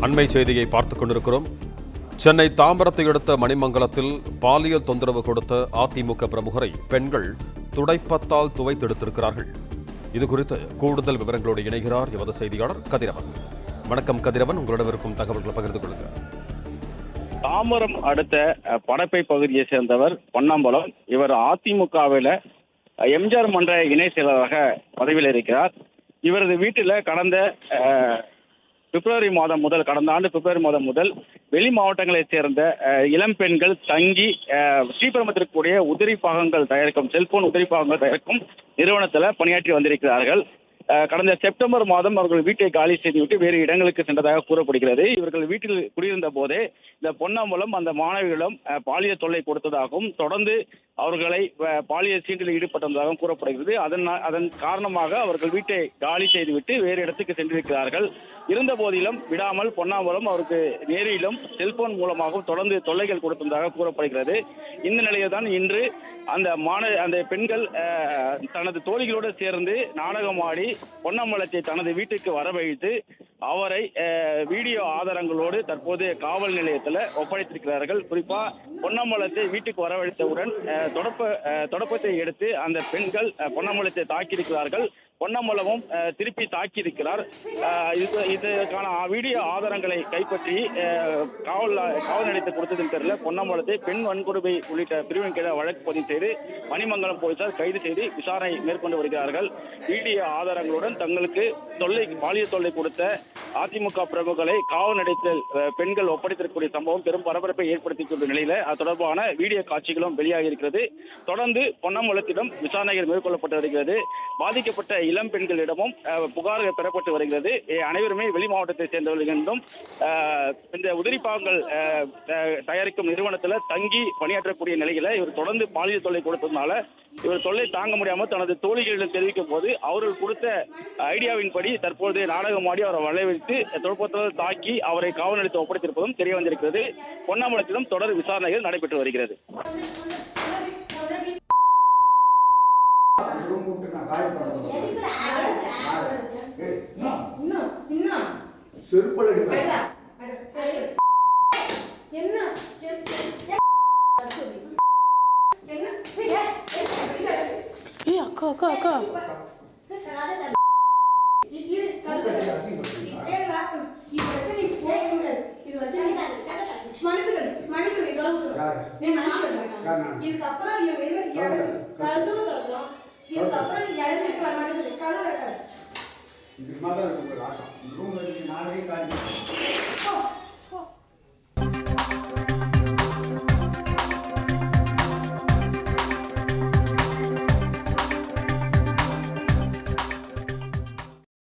அண்மை செய்தியை பார்த்துக் கொண்டிருக்கிறோம். சென்னை தாம்பரத்தை அடுத்த மணிமங்கலத்தில் பாலியல் தொந்தரவு கொடுத்த அதிமுக பிரமுகரை பெண்கள் துடைப்பத்தால் துவைத்தெடுத்திருக்கிறார்கள். இதுகுறித்து கூடுதல் விவரங்களோடு இணைகிறார் எமது செய்தியாளர் கதிரவன். வணக்கம் கதிரவன், உங்களிடம் இருக்கும் தகவல்களை பகிர்ந்து கொள்ளுங்கள். தாம்பரம் அடுத்த படப்பை பகுதியை சேர்ந்தவர் பொன்னம்பலம். இவர் அதிமுகவில் எம்ஜிஆர் மன்ற இணை செயலராக பதவியில் இருக்கிறார். இவரது வீட்டில் கடந்த கடந்த ஆண்டு பிப்ரவரி மாதம் முதல் வெளி மாவட்டங்களைச் சேர்ந்த இளம் பெண்கள் தங்கி ஸ்ரீபெரும்புதூருக்கு கூடிய உதிரி பாகங்கள் தயாரிக்கும் செல்போன் உதிரி பாகங்கள் தயாரிக்கும் நிறுவனத்தில் பணியாற்றி வந்திருக்கிறார்கள். கடந்த செப்டம்பர் மாதம் அவர்கள் வீட்டை காலி செய்துவிட்டு வேறு இடங்களுக்கு சென்றதாக கூறப்படுகிறது. இவர்கள் வீட்டில் குடியிருந்த போதே இந்த பொன்னம்பலம் அந்த மாணவிகளிடம் பாலியல் தொல்லை கொடுத்ததாகவும் தொடர்ந்து அவர்களை பாலியல் சீண்டில் ஈடுபட்டதாகவும் கூறப்படுகிறது. அதன் காரணமாக அவர்கள் வீட்டை காலி செய்துவிட்டு வேறு இடத்துக்கு சென்றிருக்கிறார்கள். இருந்த போதிலும் விடாமல் பொன்னம்பலம் அவருக்கு நேரிலும் செல்போன் மூலமாகவும் தொடர்ந்து தொல்லைகள் கொடுத்ததாக கூறப்படுகிறது. இந்த நிலையில் தான் இன்று அந்த பெண்கள் தனது தோழிகளோடு சேர்ந்து நாடகமாடி பொன்னம்பலத்தை தனது வீட்டுக்கு வரவழைத்து அவரை வீடியோ ஆதாரங்களோடு தற்போது காவல் நிலையத்தில் ஒப்படைத்திருக்கிறார்கள். குறிப்பா பொன்னம்பலத்தை வீட்டுக்கு வரவழைத்தவுடன் தொடப்பத்தை எடுத்து அந்த பெண்கள் பொன்னம்பலத்தை தாக்கியிருக்கிறார்கள். பொன்னம்பலமும் திருப்பி தாக்கியிருக்கிறார். இதற்கான வீடியோ ஆதாரங்களை கைப்பற்றி காவல் நிலையத்தை கொடுத்ததன் பேரில் பொன்னம்பலத்தை பெண் வன்கொடுமை உள்ளிட்ட பிரிவின் கீழே வழக்கு பதிவு செய்து மணிமங்கலம் போலீசார் கைது செய்து விசாரணை மேற்கொண்டு வருகிறார்கள். வீடியோ ஆதாரங்களுடன் தங்களுக்கு பாலியல் தொல்லை கொடுத்த அதிமுக பிரமுகர்களை காவல் நிலையத்தில் பெண்கள் ஒப்படைத்திருக்கக்கூடிய சம்பவம் பெரும் பரபரப்பை ஏற்படுத்திக் நிலையில அது தொடர்பான வீடியோ காட்சிகளும் வெளியாகி இருக்கிறது. தொடர்ந்து பொன்னம்பலத்திடம் விசாரணைகள் மேற்கொள்ளப்பட்டு வருகிறது. பாதிக்கப்பட்ட இளம் பெண்களிடமும் புகார்கள் பெறப்பட்டு வருகிறது. அனைவருமே வெளி மாவட்டத்தை சேர்ந்தவர்கள் என்றும் இந்த உதிரிப்பாகங்கள் தயாரிக்கும் நிறுவனத்தில் தங்கி பணியாற்றக்கூடிய நிலையில இவர் தொடர்ந்து பாலியல் தொல்லை கொடுத்ததுனால இவர் தொல்லை தாங்க முடியாமல் தனது தோழிகளிடம் தெரிவிக்கும் போது அவர்கள் கொடுத்த ஐடியாவின்படி தற்போது நாடகமாடி அவரை வளைவித்து தொழில்நுட்பத்தால் தாக்கி அவரை காவல் நிலையத்தில் ஒப்படைத்திருப்பதும் தெரிய வந்திருக்கிறது. பொன்னம்பலத்திலும் தொடர் விசாரணைகள் நடைபெற்று வருகிறது. அக்கா